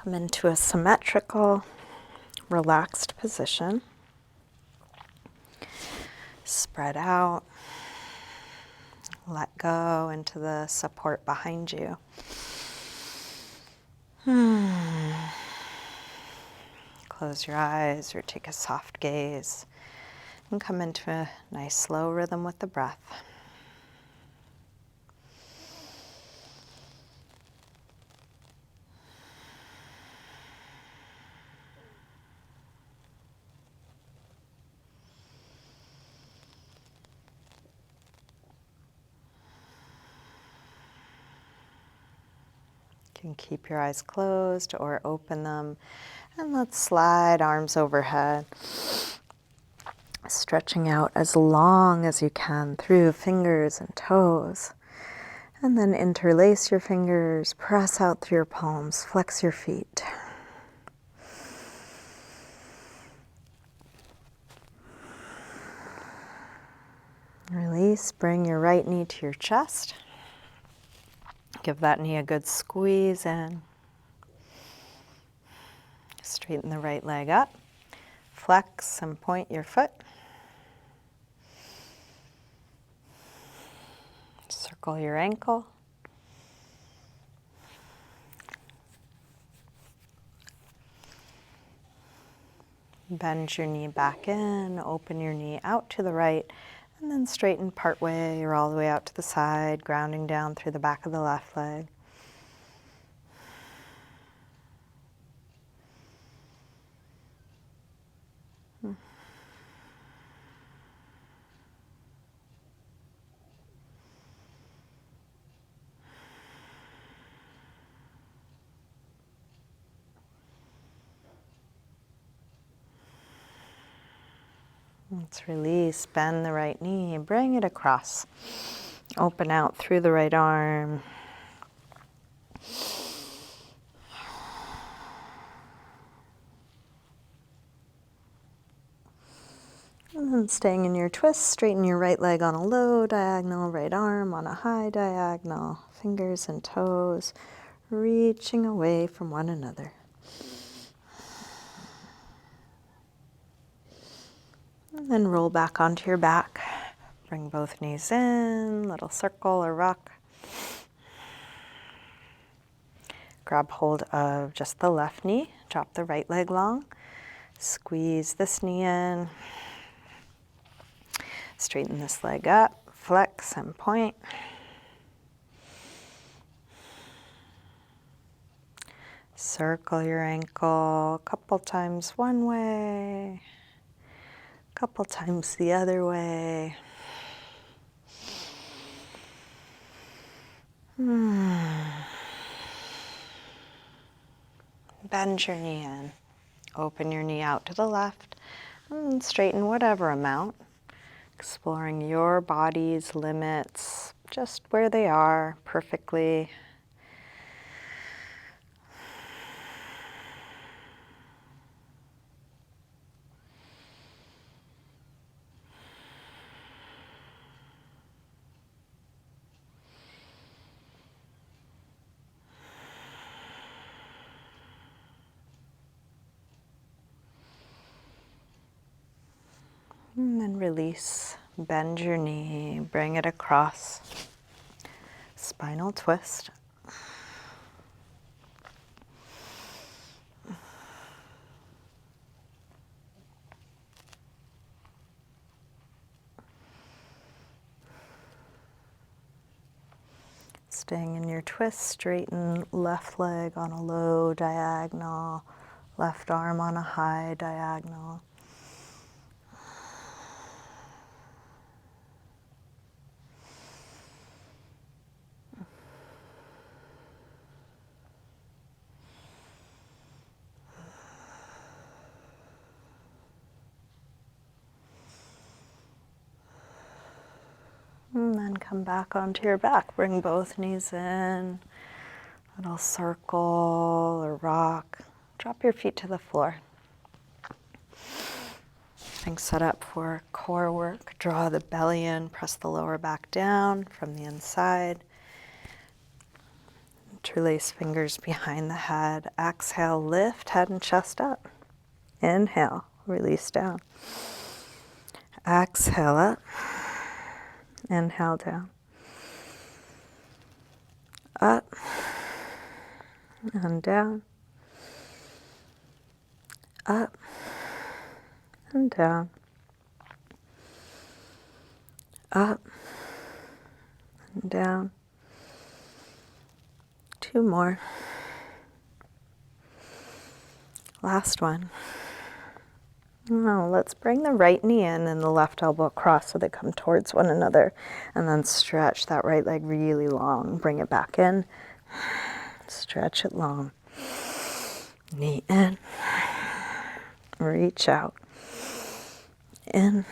Come into a symmetrical, relaxed position. Spread out. Let go into the support behind you. Close your eyes or take a soft gaze and come into a nice slow rhythm with the breath. You can keep your eyes closed or open them, and let's slide arms overhead, stretching out as long as you can through fingers and toes. And then interlace your fingers, press out through your palms, flex your feet. Release, bring your right knee to your chest. Give that knee a good squeeze in. Straighten the right leg up. Flex and point your foot. Circle your ankle. Bend your knee back in, open your knee out to the right, and then straighten part way or all the way out to the side, grounding down through the back of the left leg. Let's release, bend the right knee, bring it across. Open out through the right arm. And then staying in your twist, straighten your right leg on a low diagonal, right arm on a high diagonal, fingers and toes reaching away from one another. And then roll back onto your back. Bring both knees in, little circle or rock. Grab hold of just the left knee, drop the right leg long. Squeeze this knee in. Straighten this leg up, flex and point. Circle your ankle a couple times one way, a couple times the other way. Bend your knee in. Open your knee out to the left and straighten whatever amount. Exploring your body's limits, just where they are perfectly. And then release, bend your knee, bring it across, spinal twist. Staying in your twist, straighten left leg on a low diagonal, left arm on a high diagonal. And then come back onto your back. Bring both knees in. Little circle or rock. Drop your feet to the floor. Getting set up for core work. Draw the belly in. Press the lower back down from the inside. Interlace fingers behind the head. Exhale, lift head and chest up. Inhale, release down. Exhale up. Inhale down. Up and down. Up and down. Up and down. 2 more. Last one. Now let's bring the right knee in and the left elbow across so they come towards one another. And then stretch that right leg really long. Bring it back in. Stretch it long. Knee in. Reach out. In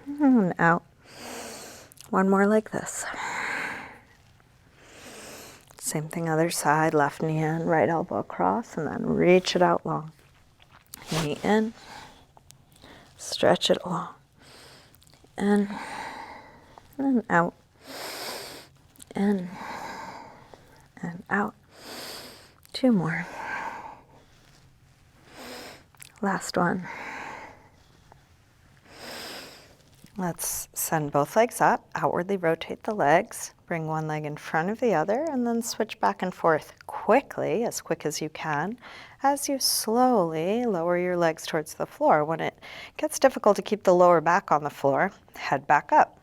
and out. One more like this. Same thing other side. Left knee in, right elbow across, and then reach it out long. Knee in. Stretch it long. In and out. In and out. 2 more. Last one. Let's send both legs up, outwardly rotate the legs, bring one leg in front of the other, and then switch back and forth quickly, as quick as you can, as you slowly lower your legs towards the floor. When it gets difficult to keep the lower back on the floor, head back up.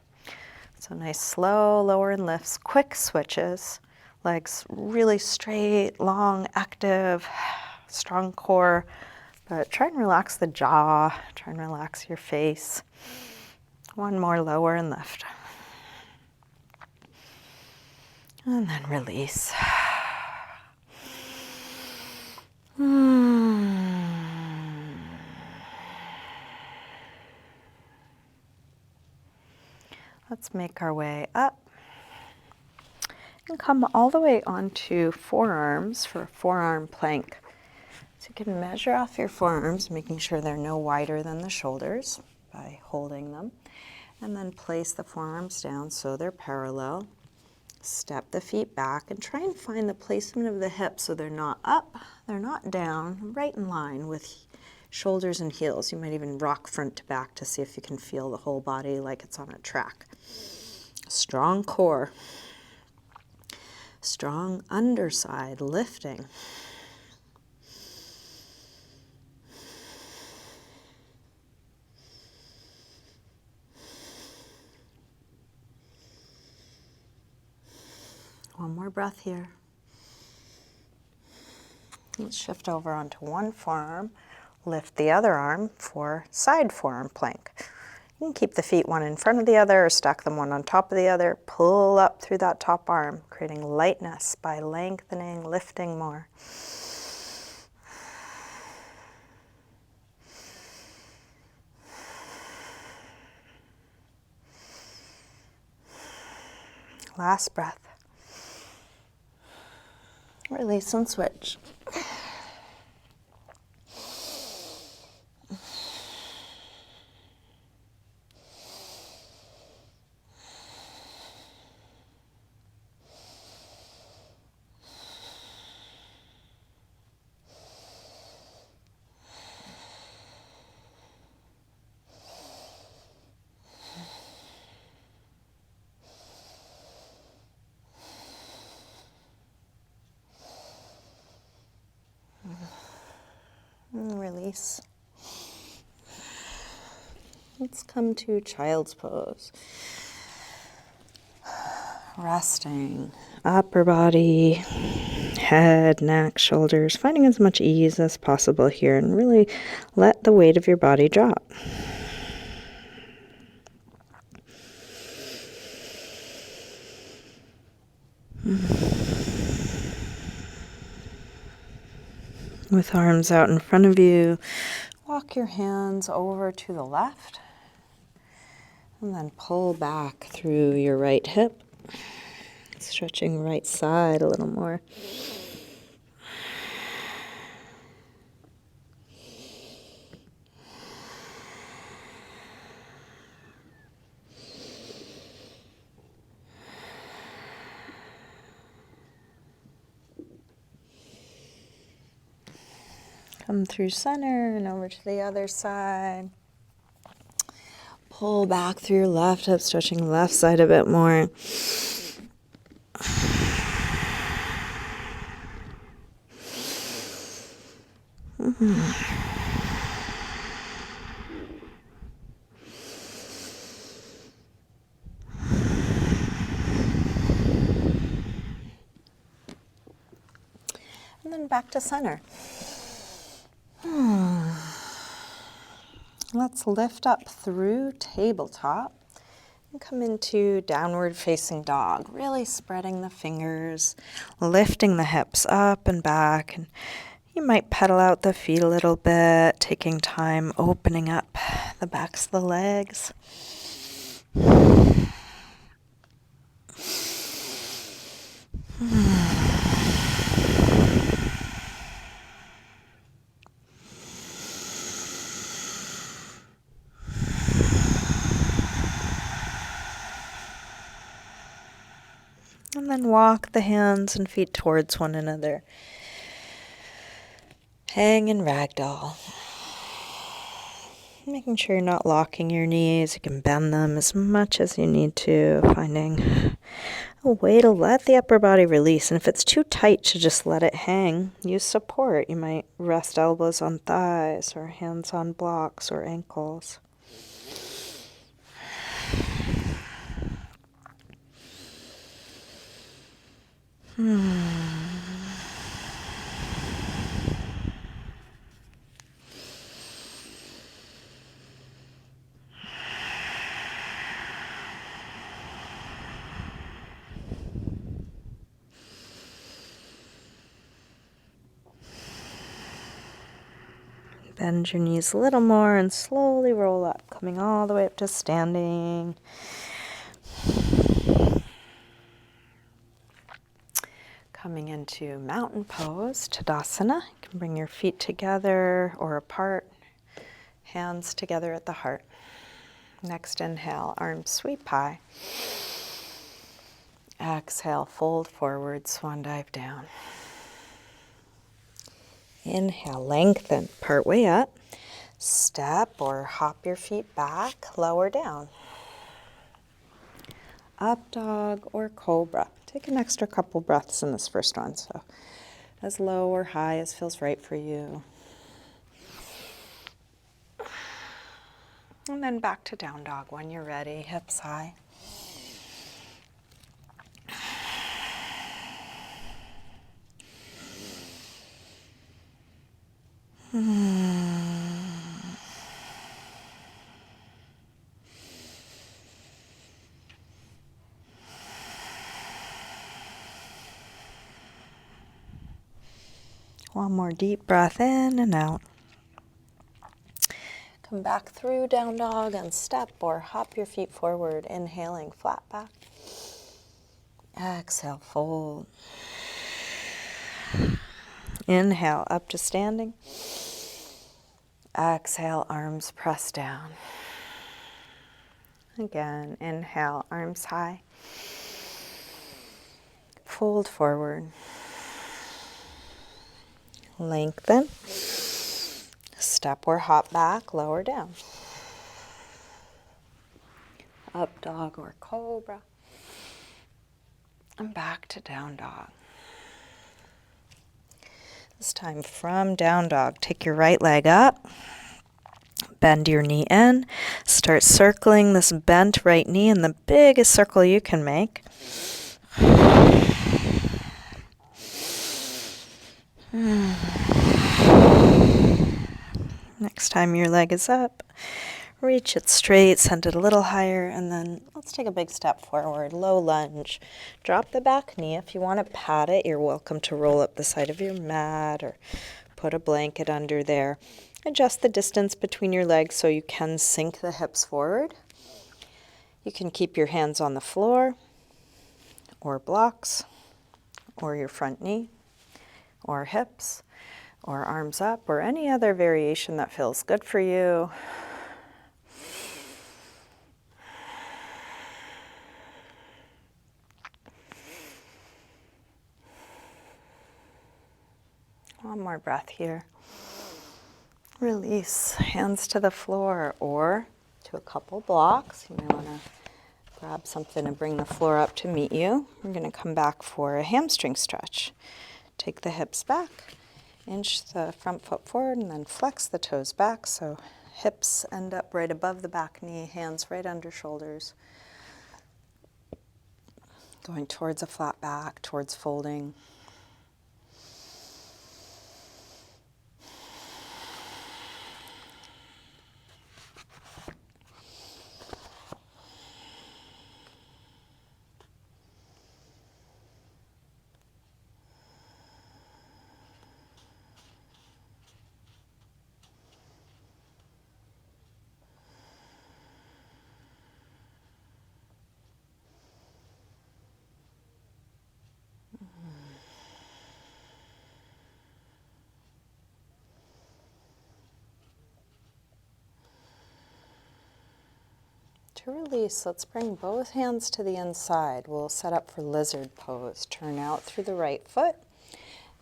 So nice slow lower and lifts, quick switches, legs really straight, long, active, strong core, but try and relax the jaw, try and relax your face. One more lower and lift. And then release. Let's make our way up and come all the way onto forearms for a forearm plank. So you can measure off your forearms, making sure they're no wider than the shoulders by holding them. And then place the forearms down so they're parallel. Step the feet back and try and find the placement of the hips so they're not up, they're not down, right in line with shoulders and heels. You might even rock front to back to see if you can feel the whole body like it's on a track. Strong core. Strong underside, lifting. One more breath here. Let's shift over onto one forearm. Lift the other arm for side forearm plank. You can keep the feet one in front of the other or stack them one on top of the other. Pull up through that top arm, creating lightness by lengthening, lifting more. Last breath. Release and switch. And release. Let's come to child's pose. Resting, upper body, head, neck, shoulders, finding as much ease as possible here and really let the weight of your body drop. With arms out in front of you, walk your hands over to the left and then pull back through your right hip, stretching right side a little more. Come through center and over to the other side. Pull back through your left hip, stretching the left side a bit more. And then back to center. Let's lift up through tabletop and come into downward facing dog, really spreading the fingers, lifting the hips up and back. And you might pedal out the feet a little bit, taking time opening up the backs of the legs. And then walk the hands and feet towards one another. Hang in ragdoll. Making sure you're not locking your knees. You can bend them as much as you need to, finding a way to let the upper body release. And if it's too tight to just let it hang, use support. You might rest elbows on thighs or hands on blocks or ankles. Bend your knees a little more and slowly roll up, coming all the way up to standing. Coming into mountain pose, Tadasana. You can bring your feet together or apart, hands together at the heart. Next inhale, arms sweep high. Exhale, fold forward, swan dive down. Inhale, lengthen, part way up. Step or hop your feet back, lower down. Up dog or cobra. Take an extra couple breaths in this first one, so as low or high as feels right for you. And then back to down dog when you're ready, hips high. One more deep breath in and out. Come back through down dog and step or hop your feet forward, inhaling flat back. Exhale, fold. Inhale, up to standing. Exhale, arms press down. Again, inhale, arms high. Fold forward. Lengthen. Step or hop back, lower down. Up dog or cobra. And back to down dog. This time from down dog, take your right leg up. Bend your knee in. Start circling this bent right knee in the biggest circle you can make. Next time your leg is up, reach it straight, send it a little higher, and then let's take a big step forward, low lunge. Drop the back knee. If you want to pat it, you're welcome to roll up the side of your mat or put a blanket under there. Adjust the distance between your legs so you can sink the hips forward. You can keep your hands on the floor or blocks or your front knee or hips or arms up or any other variation that feels good for you. One more breath here. Release, hands to the floor or to a couple blocks. You may want to grab something to bring the floor up to meet you. We're going to come back for a hamstring stretch. Take the hips back, inch the front foot forward, and then flex the toes back so hips end up right above the back knee, hands right under shoulders. Going towards a flat back, towards folding. To release, let's bring both hands to the inside. We'll set up for lizard pose. Turn out through the right foot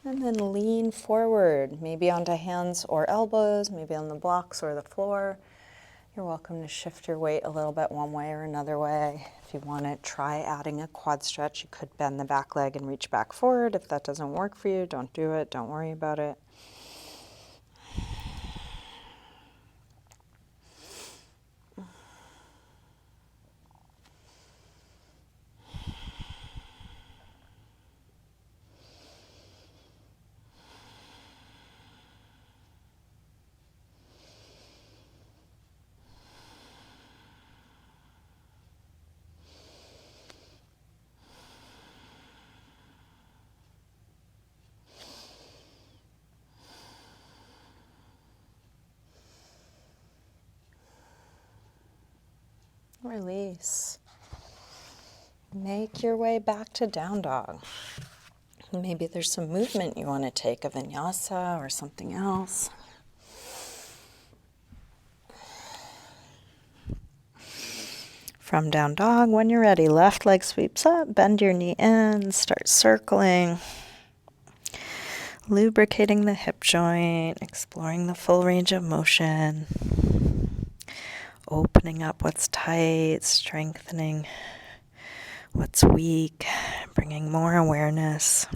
and then lean forward, maybe onto hands or elbows, maybe on the blocks or the floor. You're welcome to shift your weight a little bit one way or another way. If you want to try adding a quad stretch, you could bend the back leg and reach back forward. If that doesn't work for you, don't do it. Don't worry about it. Release. Make your way back to down dog. Maybe there's some movement you want to take, a vinyasa or something else. From down dog, when you're ready, left leg sweeps up, bend your knee in, start circling, lubricating the hip joint, exploring the full range of motion, opening up what's tight, strengthening what's weak, bringing more awareness.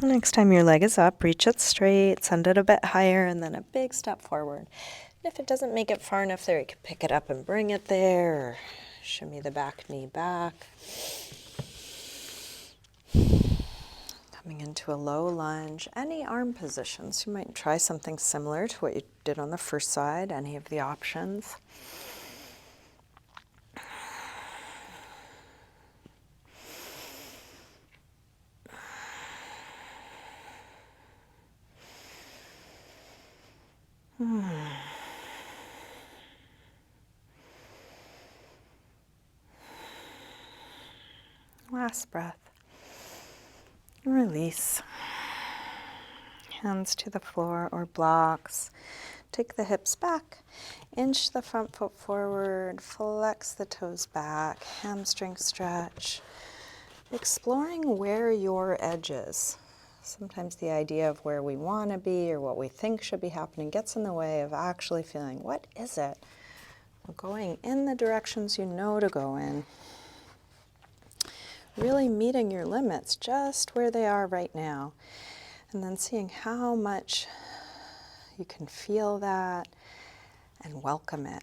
Next time your leg is up, reach it straight, send it a bit higher, and then a big step forward. And if it doesn't make it far enough there, you can pick it up and bring it there, or shimmy the back knee back. Coming into a low lunge, any arm positions. You might try something similar to what you did on the first side, any of the options. Last breath. Release. Hands to the floor or blocks. Take the hips back. Inch the front foot forward. Flex the toes back. Hamstring stretch. Exploring where your edge is. Sometimes the idea of where we want to be or what we think should be happening gets in the way of actually feeling, what is it? We're going in the directions you know to go in. Really meeting your limits just where they are right now. And then seeing how much you can feel that and welcome it.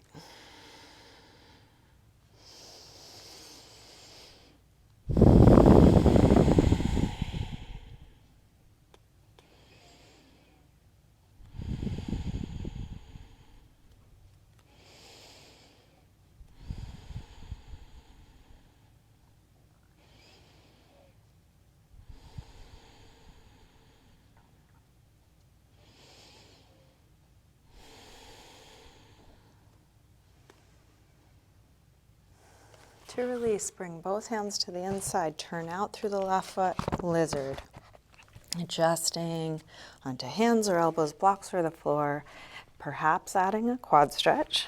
To release, bring both hands to the inside, turn out through the left foot, lizard. Adjusting onto hands or elbows, blocks or the floor, perhaps adding a quad stretch.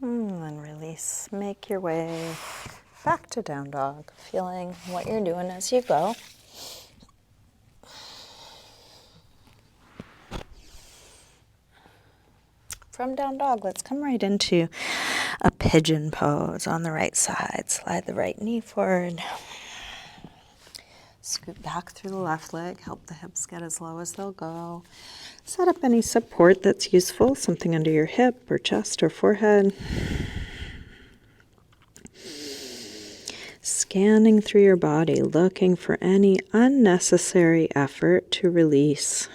And release. Make your way back to down dog, feeling what you're doing as you go. From down dog, let's come right into a pigeon pose on the right side. Slide the right knee forward. Scoot back through the left leg. Help the hips get as low as they'll go. Set up any support that's useful, something under your hip or chest or forehead. Scanning through your body, looking for any unnecessary effort to release.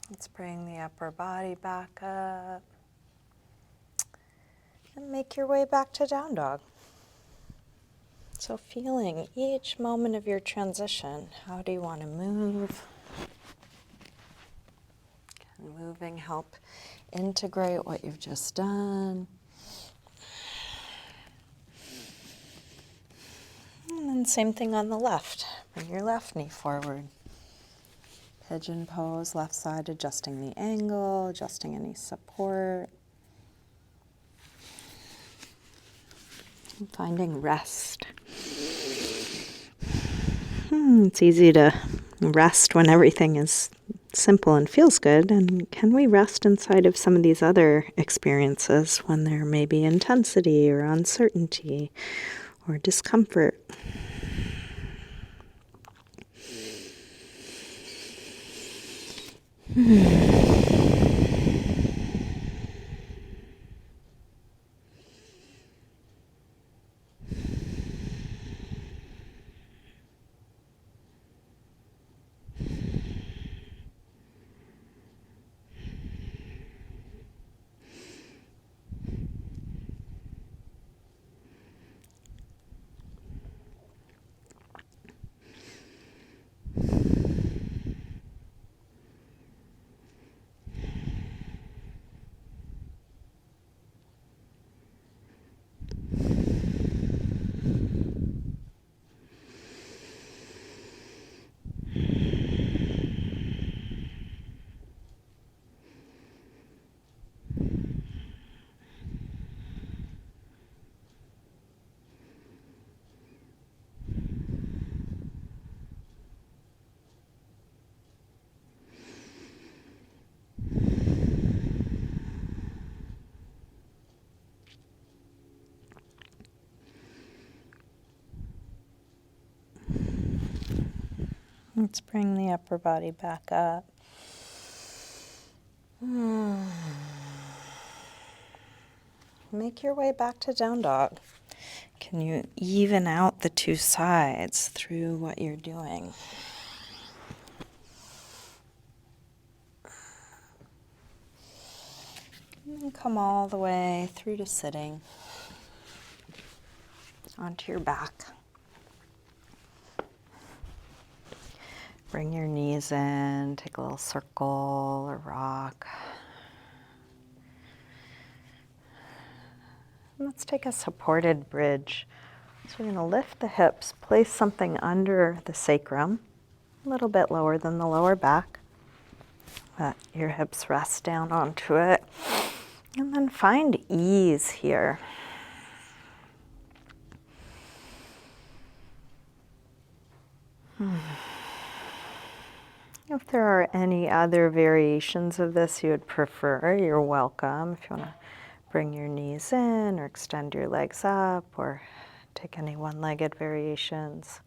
Let's bring the upper body back up and make your way back to down dog. So feeling each moment of your transition, how do you want to move? Can moving help integrate what you've just done? And then same thing on the left. Bring your left knee forward. Pigeon pose, left side, adjusting the angle, adjusting any support. And finding rest. It's easy to rest when everything is simple and feels good. And can we rest inside of some of these other experiences when there may be intensity or uncertainty or discomfort? Let's bring the upper body back up. Make your way back to down dog. Can you even out the two sides through what you're doing? And then come all the way through to sitting onto your back. Bring your knees in, take a little circle or rock. And let's take a supported bridge. So we're going to lift the hips, place something under the sacrum, a little bit lower than the lower back. Let your hips rest down onto it. And then find ease here. If there are any other variations of this you would prefer, you're welcome. If you want to bring your knees in or extend your legs up or take any one-legged variations.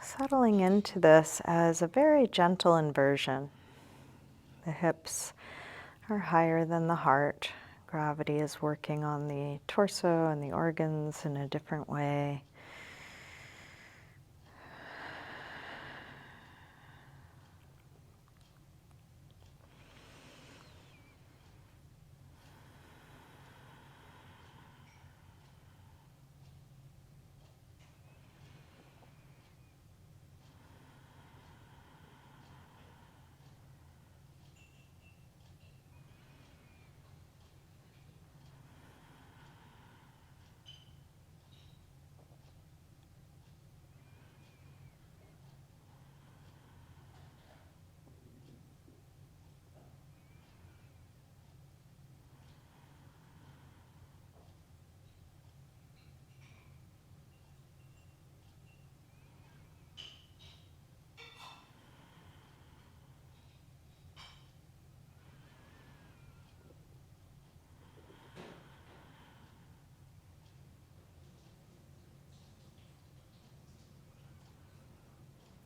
Settling into this as a very gentle inversion. The hips are higher than the heart. Gravity is working on the torso and the organs in a different way.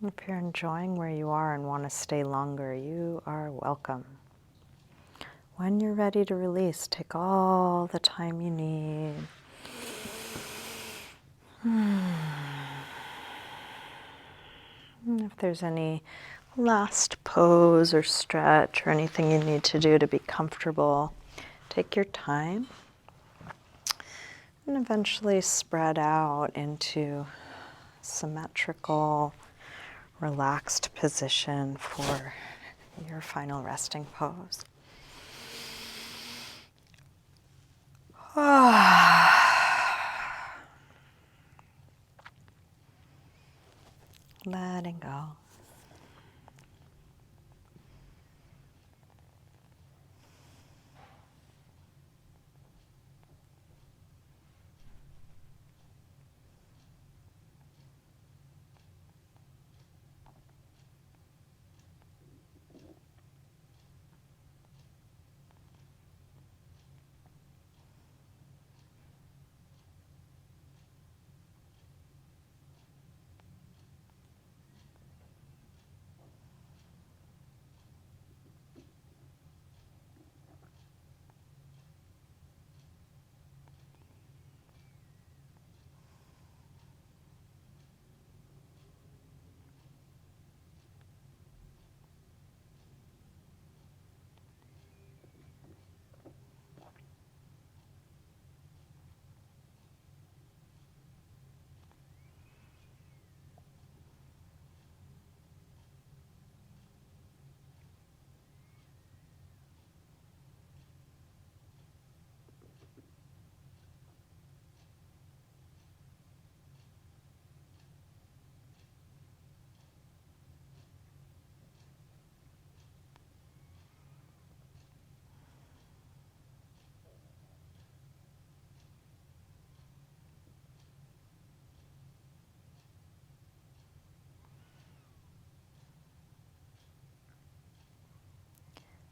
If you're enjoying where you are and want to stay longer, you are welcome. When you're ready to release, take all the time you need. And if there's any last pose or stretch or anything you need to do to be comfortable, take your time and eventually spread out into symmetrical, relaxed position for your final resting pose. Letting go.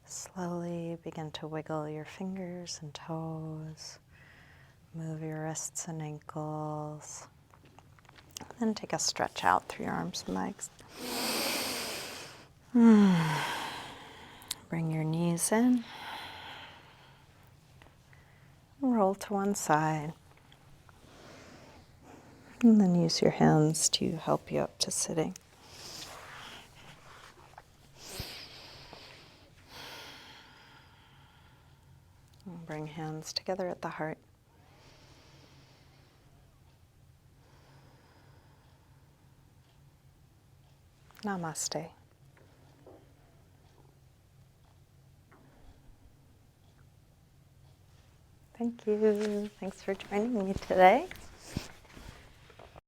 Slowly begin to wiggle your fingers and toes. Move your wrists and ankles. Then take a stretch out through your arms and legs. Bring your knees in. Roll to one side. And then use your hands to help you up to sitting. And bring hands together at the heart. Namaste. Thank you. Thanks for joining me today.